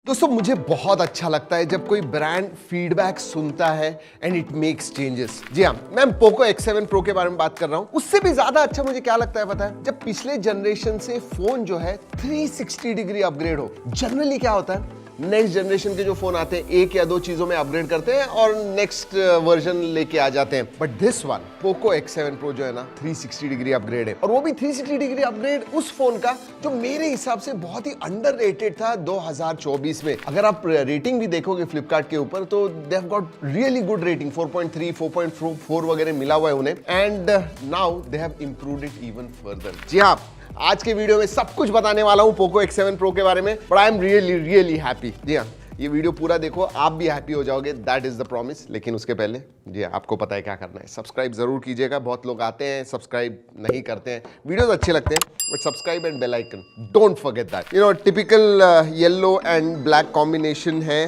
दोस्तों मुझे बहुत अच्छा लगता है जब कोई ब्रांड फीडबैक सुनता है एंड इट मेक्स चेंजेस। जी हाँ, मैं पोको X7 Pro के बारे में बात कर रहा हूं। उससे भी ज्यादा अच्छा मुझे क्या लगता है पता है, जब पिछले जनरेशन से फोन जो है 360 डिग्री अपग्रेड हो। जनरली क्या होता है, नेक्स्ट जनरेशन के जो फोन आते हैं एक या दो चीजों में अपग्रेड करते हैं और नेक्स्ट वर्जन लेके आ जाते हैं। But this one Poco X7 Pro जो है ना 360 डिग्री अपग्रेड है, और वो भी 360 डिग्री अपग्रेड उस फोन का जो मेरे हिसाब से बहुत ही अंडररेटेड था 2024 में। अगर आप रेटिंग भी देखोगे फ्लिपकार्ट के ऊपर तो they have got really good rating, 4.3 4.4 वगैरह मिला हुआ है उन्हें, and now they have improved it even further. जी हाँ, आज के वीडियो में सब कुछ बताने वाला हूं पोको X7 Pro के बारे में, but I am really happy. जी हाँ, ये वीडियो पूरा देखो, आप भी हैप्पी हो जाओगे, दैट इज द प्रॉमिस। लेकिन उसके पहले जी हाँ, आपको पता है क्या करना है, सब्सक्राइब जरूर कीजिएगा। बहुत लोग आते हैं सब्सक्राइब नहीं करते हैं, वीडियोस अच्छे लगते हैं but subscribe and bell icon don't forget that. You know, typical yellow and black combination है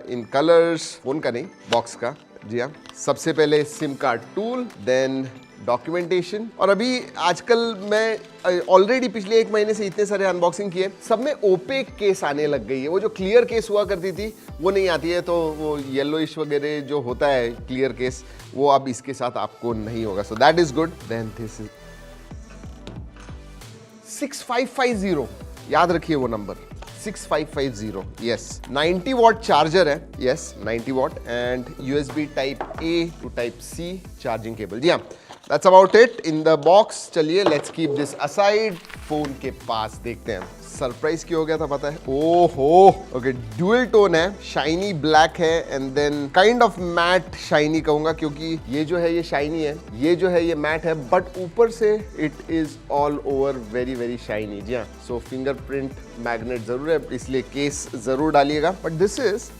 इन कलर्स, फोन का नहीं बॉक्स का। जी हाँ, सबसे पहले SIM card tool, then documentation, और अभी आजकल मैं ऑलरेडी पिछले एक महीने से इतने सारे अनबॉक्सिंग किए, सब में ओपेक केस आने लग गई है। वो जो क्लियर केस हुआ करती थी वो नहीं आती है, तो वो येलोइश वगैरह जो होता है क्लियर केस, वो अब इसके साथ आपको नहीं होगा। So that is good. Then this is 6550, याद रखिए वो नंबर 6550। यस, 90 वॉट चार्जर है, yes 90 watt, and USB type A to type C charging cable. जी हाँ, That's about it in the box। चलिए let's keep this aside। Phone के पास देखते हैं सरप्राइज क्यों हो गया था पता है। ओहो, ओके, ड्यूअल टोन है, शाइनी ब्लैक है and then kind of matte shiny कहूंगा, क्योंकि ये जो है ये शाइनी है, ये जो है ये मैट है, बट ऊपर से it is all over very shiny. जी हाँ, सो फिंगरप्रिंट मैग्नेट जरूर है, इसलिए केस जरूर डालिएगा। But this is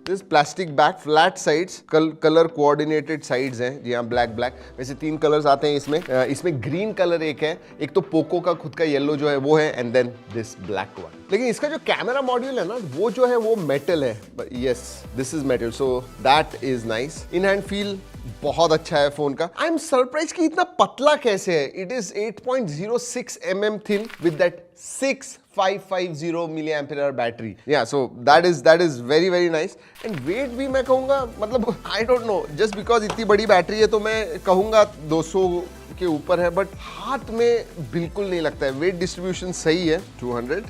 this plastic bag, flat sides, colour coordinated sides हैं। जी हाँ, ब्लैक वैसे 3 कलर्स आते हैं इसमें। इसमें ग्रीन कलर एक है, एक तो पोको का खुद का येलो जो है वो है, and then this black one. लेकिन इसका जो कैमरा मॉड्यूल है ना, वो जो है वो मेटल है। Yes, this is metal, so that is nice. In hand feel बहुत अच्छा है फोन का। आई एम सरप्राइज कि इतना पतला कैसे है। It is 8.06 mm thin with that 6550 mAh battery. Yeah so that is very nice. And weight भी मैं कहूंगा, मतलब I don't know, just because इतनी बड़ी बैटरी है तो मैं कहूंगा 200 के ऊपर है, बट हाथ में बिल्कुल नहीं लगता है। वेट डिस्ट्रीब्यूशन सही है, 200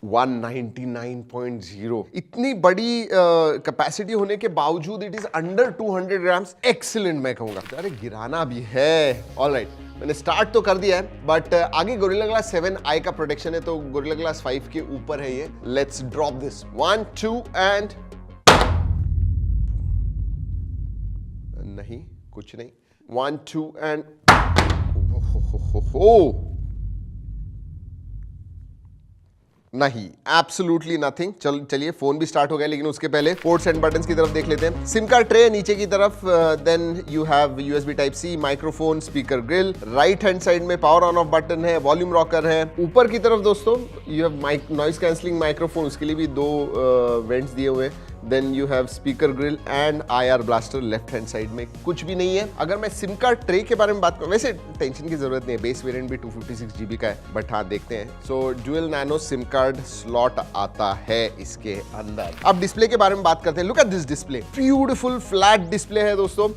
199.0। इतनी बड़ी कैपेसिटी होने के बावजूद it is under 200 grams. Excellent मैं कहूंगा। अरे गिराना भी है, ऑलराइट, मैंने स्टार्ट तो कर दिया है, बट आगे गोरिल्ला ग्लास 7i का प्रोटेक्शन है, तो गोरिल्ला ग्लास 5 के ऊपर है ये। लेट्स ड्रॉप दिस 1 2 एंड नहीं, कुछ नहीं, 1 2 एंड नहीं, एब्सोल्युटली नथिंग। चलिए फोन भी स्टार्ट हो गया, लेकिन उसके पहले पोर्ट्स एंड बटन्स की तरफ देख लेते हैं। सिम कार्ड ट्रे नीचे की तरफ, then you have USB type C, microphone, speaker grille, right hand side में पावर ऑन ऑफ बटन है, वॉल्यूम रॉकर है। ऊपर की तरफ दोस्तों you have noise cancelling microphone, उसके लिए भी 2 वेंट्स दिए हुए हैं। Then you have speaker grille and IR blaster. Left hand side में कुछ भी नहीं है। अगर मैं सिम कार्ड ट्रे के बारे में बात करूं, वैसे टेंशन की जरूरत नहीं है, बेस वेरिएंट भी 256 GB का है, बट हाँ देखते हैं। So dual nano sim card slot आता है इसके अंदर। अब डिस्प्ले के बारे में बात करते हैं। Look at this display, beautiful flat display है दोस्तों।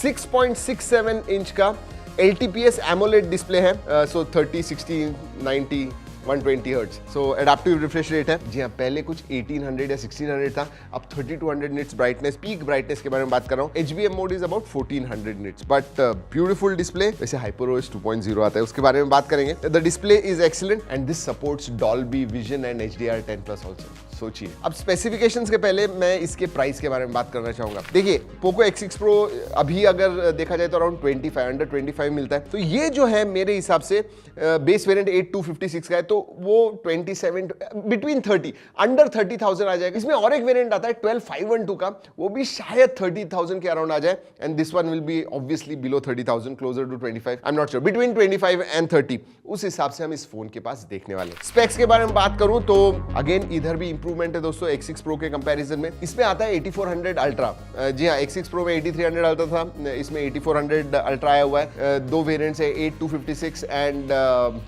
6.67 इंच का LTPS AMOLED डिस्प्ले है। सो 30 60 90 120 हर्ट्ज, सो एडाप्टिव रिफ्रेश रेट है। जी हाँ, पहले कुछ 1800 या 1600 था, अब 3200 निट्स ब्राइटनेस। पीक ब्राइटनेस के बारे में बात कर रहा हूँ। HBM mode is about 1400 nits, but beautiful display. वैसे HyperOS 2.0 आता है, उसके बारे में बात करेंगे। The display is excellent and this supports Dolby vision and HDR10+ also. सोचिए, अब स्पेसिफिकेशंस के पहले मैं इसके प्राइस के बारे में बात करना चाहूंगा। देखिए, पोको X6 Pro अभी अगर देखा जाए तो अराउंड 25 अंडर 25 मिलता है, तो ये जो है मेरे हिसाब से बेस वेरिएंट 8256 का है, तो वो 27 बिटवीन 30 अंडर 30,000 आ जाएगा। इसमें और एक वेरिएंट आता है 12512 का, वो भी शायद 30,000 के अराउंड आ जाए, and this one will be obviously below 30,000, closer to 25, I am not sure, between 25 and 30। उस हिसाब से हम इस फोन के पास देखने वाले। स्पेक्स के बारे में बात करूं तो अगेन इधर भी इंप्रूवमेंट है दोस्तों X6 Pro के कंपैरिजन में। इसमें आता है 8400 अल्ट्रा। जी हाँ, X6 Pro में 8300 अल्ट्रा था, इसमें 8400 अल्ट्रा आया हुआ है। 2 वेरिएंट्स है, 8256 एंड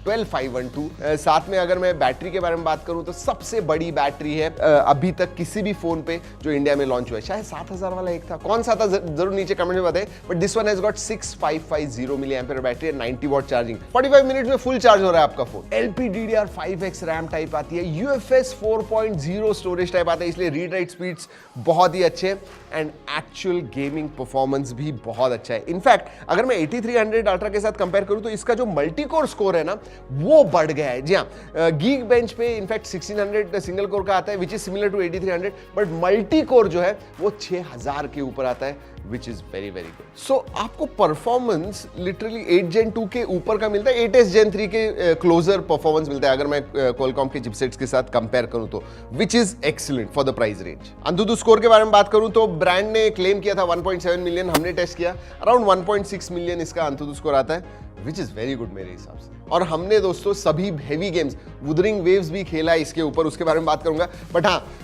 12512। साथ में अगर मैं बैटरी के बारे में बात करूं तो सबसे बड़ी बैटरी है अभी तक किसी भी फोन पे जो इंडिया में लॉन्च हुआ है। शायद 7000 वाला एक था, कौन सा था जरूर नीचे कमेंट में बताएं, but this one has got 6550 milli ampere battery है, 90 वॉट चार्जिंग, 45 मिनट में फुल चार्ज हो रहा है आपका फोन। LPDDR5X रैम टाइप आती है, UFS 4.0 स्टोरेज टाइप आता है, इसलिए रीड राइट स्पीड्स बहुत ही अच्छे एंड एक्चुअल गेमिंग परफॉर्मेंस भी बहुत अच्छा है। इनफैक्ट अगर मैं 8300 अल्ट्रा के साथ कंपेयर करूं तो इसका जो मल्टी कोर स्कोर है ना वो बढ़ गया है। जी हाँ, गीक बेंच पे इनफैक्ट 1600 सिंगल कोर का आता है which is similar to 8300, but multi core जो है वो 6000 के ऊपर आता है which is very very good. So आपको परफॉर्मेंस लिटरली 8 Gen 2 के ऊपर का मिलता है, 8s Gen 3 के क्लोजर परफॉर्मेंस मिलता है अगर मैं क्वालकॉम के चिपसेट्स के साथ कंपेयर करूं तो, which is excellent for the price range. अंतुतु score के बारे में बात करूं तो ब्रांड ने क्लेम किया था 1.7 मिलियन, हमने टेस्ट किया अराउंड 1.6 मिलियन इसका अंतुतु स्कोर आता है, विच इज वेरी गुड मेरे हिसाब से। और हमने दोस्तों सभी हैवी गेम्स, वुदरिंग वेव्स भी खेला है इसके ऊपर, उसके बारे में बात करूंगा, बट हाँ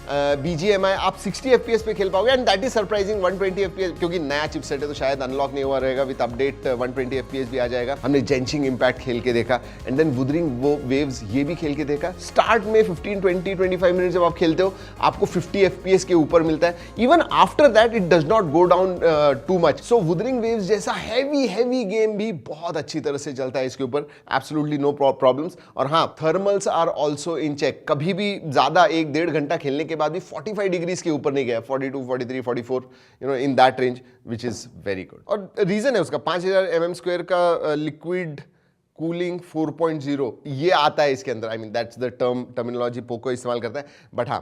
BGMI आप 60 FPS पे खेल पाओगे and that is surprising. 120 FPS क्योंकि नया चिपसेट है तो शायद अनलॉक नहीं हुआ रहेगा, विद अपडेट 120 FPS भी आ जाएगा। हमने जेंशिंग इम्पैक्ट खेल के देखा एंड देन वुदरिंग वो वेव्स ये भी खेल के देखा। स्टार्ट में 15, 20, 25 मिनट जब आप खेलते हो आपको 50 FPS के ऊपर मिलता है, even after that it does not go down too much. So Wuthering waves जैसा हैवी गेम भी बहुत अच्छी तरह से चलता है इसके ऊपर, एब्सोल्युटली नो प्रॉब्लम्स। और हाँ, thermals are also in check, कभी भी ज्यादा 1-1.5 घंटा खेलने के बाद भी 45 डिग्रीज के ऊपर नहीं गया, 42, 43, 44 you know in that range, which is very good. और रीजन है उसका 5000 mm² का लिक्विड कूलिंग 4.0 ये आता है इसके अंदर। I mean that's the terminology Poco इस्तेमाल करता है, बट हाँ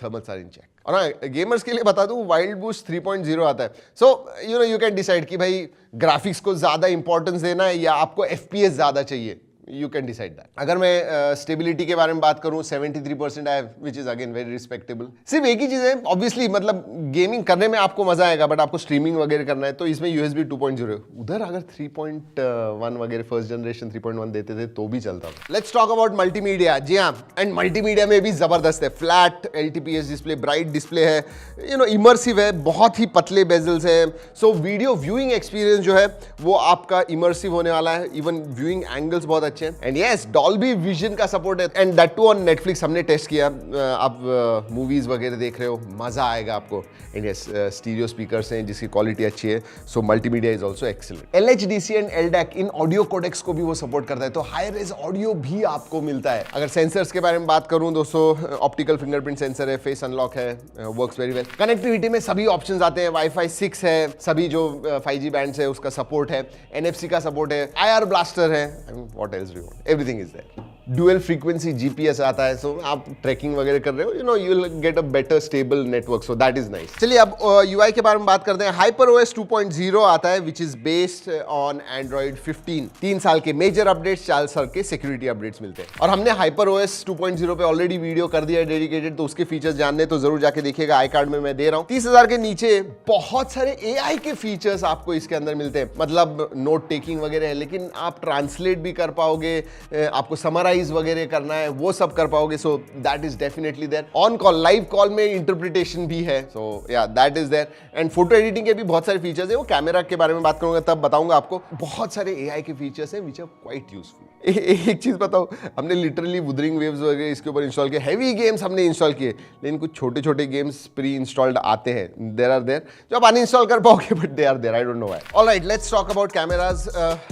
थर्मल्स आर इन चेक। और हाँ, गेमर्स के लिए बता दूं वाइल्ड बूस्ट 3.0 आता है। So you no you can decide कि भाई ग्राफिक्स को ज्यादा इंपॉर्टेंस देना है या आपको FPS ज्यादा चाहिए, यू कैन डिसाइड दैट। अगर मैं स्टेबिलिटी के बारे में बात करूं 73% आया, which is again very respectable. सिर्फ एक ही चीज है, ऑब्वियसली मतलब गेमिंग करने में आपको मजा आएगा, बट आपको स्ट्रीमिंग वगैरह करना है तो इसमें USB 2.0 है। उधर अगर 3.1 वगैरह फर्स्ट जनरेशन 3.1 देते थे तो भी चलता। Let's talk about multimedia. जी हाँ, एंड मल्टीमीडिया में भी जबरदस्त है। Flat LTPS display, bright display है, यू नो इमर्सिव है, बहुत ही पतले बेजल्स है। सो वीडियो व्यूइंग एक्सपीरियंस जो है वो आपका इमर्सिव होने वाला है, इवन व्यूइंग एंगल्स बहुत एंड यस डॉल्बी विजन का सपोर्ट है and that too on Netflix हमने टेस्ट किया। आप मूवीज वगैरह देख रहे हो, मजा आएगा आपको। एंड यस स्टीरियो स्पीकर्स हैं जिसकी क्वालिटी अच्छी है, so multimedia is also excellent. LHDC and LDAC इन ऑडियो कोडेक्स को भी वो सपोर्ट करता है, तो हाई रेज ऑडियो भी आपको मिलता है। अगर सेंसर्स के बारे में बात करूं दोस्तों, ऑप्टिकल फिंगरप्रिंट सेंसर है, फेस अनलॉक है, वर्क्स वेरी वेल। कनेक्टिविटी में सभी ऑप्शंस आते हैं, Wi-Fi 6 है, सभी जो 5G बैंड्स है उसका सपोर्ट है, NFC का सपोर्ट है, IR ब्लास्टर है, what else do you want, everything is there. Dual frequency GPS आता है, सो आप ट्रैकिंग वगैरह कर रहे हो, you know you will get a better stable network, so that is nice. चलिए अब UI के बारे में बात करते हैं। HyperOS 2.0 आता है which is based on Android 15। 3 साल के मेजर अपडेट्स, 4 साल के सिक्योरिटी अपडेट्स मिलते हैं। और हमने HyperOS 2.0 पे ऑलरेडी वीडियो कर दिया है डेडिकेटेड, तो उसके फीचर्स जानने तो जरूर जाके देखिएगा, आई कार्ड में मैं दे रहा हूँ। 30,000 के नीचे बहुत सारे AI के फीचर्स आपको इसके अंदर मिलते हैं, मतलब नोट टेकिंग वगैरह है, लेकिन आप ट्रांसलेट भी कर पाओगे, आपको समराइज वगैरह करना है वो सब कर पाओगे, so that is definitely there. On call, live call में इंटरप्रिटेशन भी है, so yeah that is there. And photo editing के भी बहुत सारे फीचर्स है, वो कैमरा के बारे में बात करूंगा तब बताऊंगा आपको। बहुत सारे AI के फीचर्स हैं विच आर क्वाइट यूजफुल। एक चीज बताओ, हमने लिटरली वुदरिंग वेव्स वगैरह इसके ऊपर इंस्टॉल किए, हैवी गेम्स हमने इंस्टॉल किए, लेकिन कुछ छोटे छोटे गेम्स प्री इंस्टॉल्ड आते हैं, देयर आर देयर, जो आप अनइंस्टॉल कर पाओगे, but they are there, I don't know why. Alright, let's talk about cameras.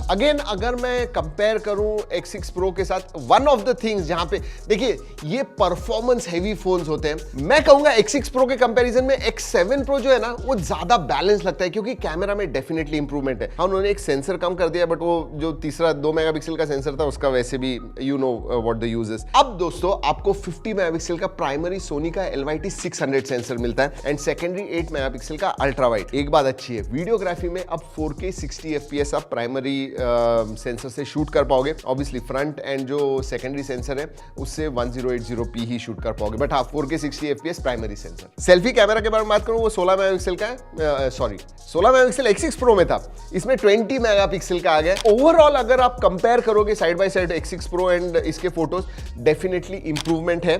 Again अगर मैं कंपेयर करूं X6 Pro के साथ, वन ऑफ द थिंग्स जहां पे देखिए ये परफॉर्मेंस हैवी फोन्स होते हैं, मैं कहूंगा X6 Pro के कंपैरिजन में X7 Pro जो है ना वो ज्यादा बैलेंस लगता है, क्योंकि कैमरा में डेफिनेटली इंप्रूवमेंट है। हाँ, उन्होंने एक सेंसर कम कर दिया, बट वो जो तीसरा 2 मेगापिक्सल का सेंसर था उसका वैसे भी you know what the use is. अब दोस्तों आपको 50 मेगापिक्सल का प्राइमरी सोनी का LYT 600 सेंसर मिलता है एंड सेकेंडरी 8 मेगापिक्सल का अल्ट्रा वाइड। एक बात अच्छी है, वीडियोग्राफी में अब 4K 60 FPS आप प्राइमरी सेंसर से शूट कर पाओगे। ऑब्वियसली फ्रंट एंड जो सेकेंडरी सेंसर है उससे 1080p ही शूट कर पाओगे, बट हाँ 4K 60 FPS primary sensor. Selfie camera के बारे में बात करूं, वो 16 मेगापिक्सल का है, 16 मेगापिक्सल X6 Pro में था, इसमें 20 मेगापिक्सल का आ गया। ओवरऑल अगर आप कंपेयर करोगे side side by side X6 Pro and इसके फोटोज डेफिनेटली इंप्रूवमेंट है।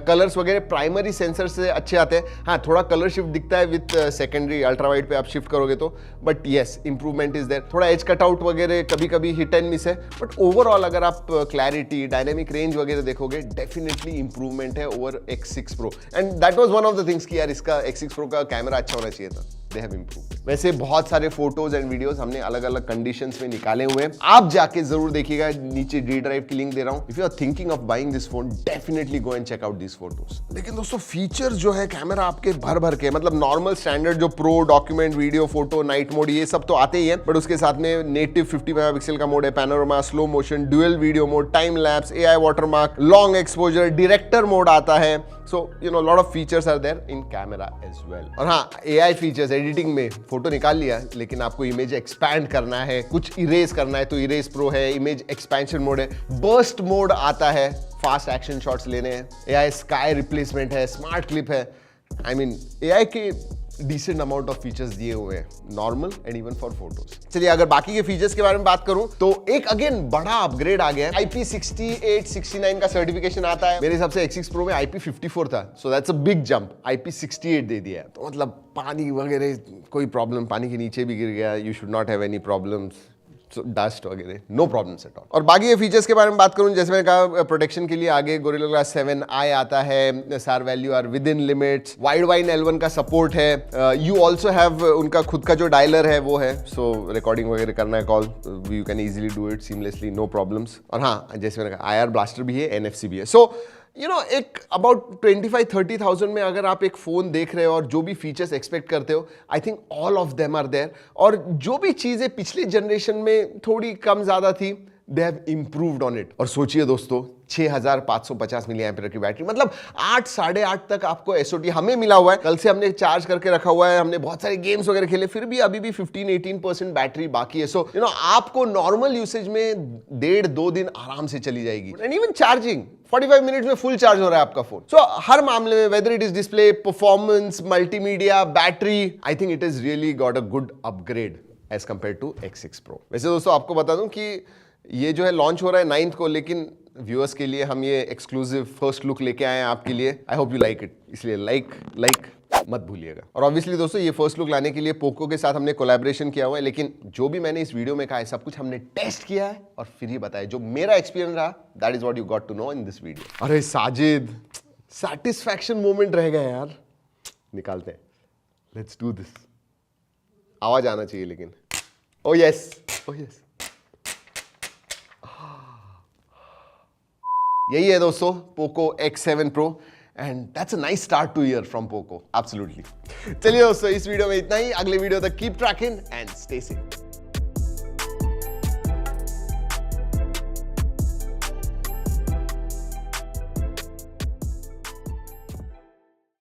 कलर्स वगैरह प्राइमरी सेंसर से अच्छे आते हैं। हाँ, थोड़ा कलर शिफ्ट दिखता है विथ सेकेंडरी अल्ट्रा वाइड पे आप शिफ्ट करोगे तो, but yes improvement is there. थोड़ा एज कटआउट वगैरह कभी कभी हिट एंड मिस है, बट ओवरऑल अगर आप क्लैरिटी, डायनेमिक रेंज वगैरह देखोगे डेफिनेटली इंप्रूवमेंट है over X6 Pro and that was one of the things कि यार इसका X6 Pro का कैमरा अच्छा होना चाहिए था। They have improved. वैसे बहुत सारे फोटोज एंड वीडियोस हमने अलग अलग कंडीशंस में निकाले हुए हैं, आप जाके जरूर देखिएगा, नीचे डी ड्राइव की लिंक दे रहा हूं। If you are thinking of buying this phone definitely go and check out this photos. लेकिन दोस्तों फीचर जो है कैमरा आपके भर भर के, मतलब नॉर्मल स्टैंडर्ड जो pro, document, video, photo, night mode ये सब तो आते ही है, बट उसके साथ में नेटिव 50 मेगापिक्सल का मोड है, panorama, slow motion, dual video mode, time lapse, AI watermark, long exposure, director mode आता है। So, you know, lot of features are there in camera as well. और हाँ, AI फीचर्स एडिटिंग में photo निकाल लिया, लेकिन आपको इमेज एक्सपैंड करना है, कुछ इरेज करना है तो इरेज प्रो है, इमेज एक्सपेंशन मोड है, बर्स्ट मोड आता है, फास्ट एक्शन शॉट्स लेने हैं, AI स्काई रिप्लेसमेंट है, स्मार्ट क्लिप है। आई मीन AI के डिसेंट अमाउंट ऑफ फीचर्स दिए हुए हैं, normal and even for photos. चलिए अगर बाकी के फीचर्स के बारे में बात करूं तो एक अगेन बड़ा अपग्रेड आ गया है। IP68 69 का सर्टिफिकेशन आता है। मेरे हिसाब से X6 Pro में IP54 था, so that's a big jump. IP68 दे दिया है, तो मतलब पानी वगैरह कोई प्रॉब्लम, पानी के नीचे भी गिर गया, you should not have any problems, dust वगैरह नो प्रॉब्लम्स एट ऑल। और बाकी के फीचर्स के बारे में बात करूं, जैसे मैंने कहा प्रोटेक्शन के लिए आगे गोरिल्ला ग्लास 7i आता है, SAR value are within limits, Widevine L1 का सपोर्ट है, यू ऑल्सो हैव उनका खुद का जो डायलर है वो है, सो रिकॉर्डिंग वगैरह करना है call, you can easily do it seamlessly, no problems. और हाँ, जैसे मैंने कहा IR ब्लास्टर भी है, NFC भी है। सो यू नो एक अबाउट 25-30,000 में अगर आप एक फोन देख रहे हो और जो भी फीचर्स एक्सपेक्ट करते हो, I think all of them are there. और जो भी चीजें पिछले जनरेशन में थोड़ी कम ज्यादा थी, they have improved on it. और सोचिए दोस्तों, 6550 मिली एम्पीयर की बैटरी, मतलब 8-8.5 तक आपको SOT हमें मिला हुआ है। कल से हमने चार्ज करके रखा हुआ है, हमने बहुत सारे गेम्स वगैरह खेले, फिर भी अभी भी 15-18% बैटरी बाकी है। सो यू नो आपको नॉर्मल यूसेज में 1.5-2 दिन आराम से चली जाएगी। एंड इवन चार्जिंग 45 मिनट्स में फुल चार्ज हो रहा है आपका फोन। सो हर मामले में, whether it is display, performance, multimedia, battery, I think it is really got a good upgrade as compared to X6 Pro। वैसे दोस्तों आपको बता दूं कि ये जो है लॉन्च हो रहा है 9th को, लेकिन व्यूअर्स के लिए हम ये एक्सक्लूसिव फर्स्ट लुक लेके आए हैं आपके लिए। I hope you like it, इसलिए लाइक मत भूलिएगा। और ऑब्वियसली दोस्तों ये फर्स्ट लुक लाने के लिए पोको के साथ हमने कोलैबोरेशन किया हुआ है, लेकिन जो भी मैंने इस वीडियो में कहा है सब कुछ हमने टेस्ट किया है और फिर ही बताया। जो मेरा एक्सपीरियंस रहा, that is what you got to know in this video. अरे साजिद, सैटिस्फैक्शन मोमेंट रह गया यार, निकालते हैं, लेट्स डू दिस। आवाज आना चाहिए लेकिन, ओ यस, ओ यस, यही है दोस्तों Poco X7 Pro and that's a nice start two year from Poco, absolutely. चलिए दोस्तों इस वीडियो में इतना ही, अगले वीडियो तक keep trekking and stay safe.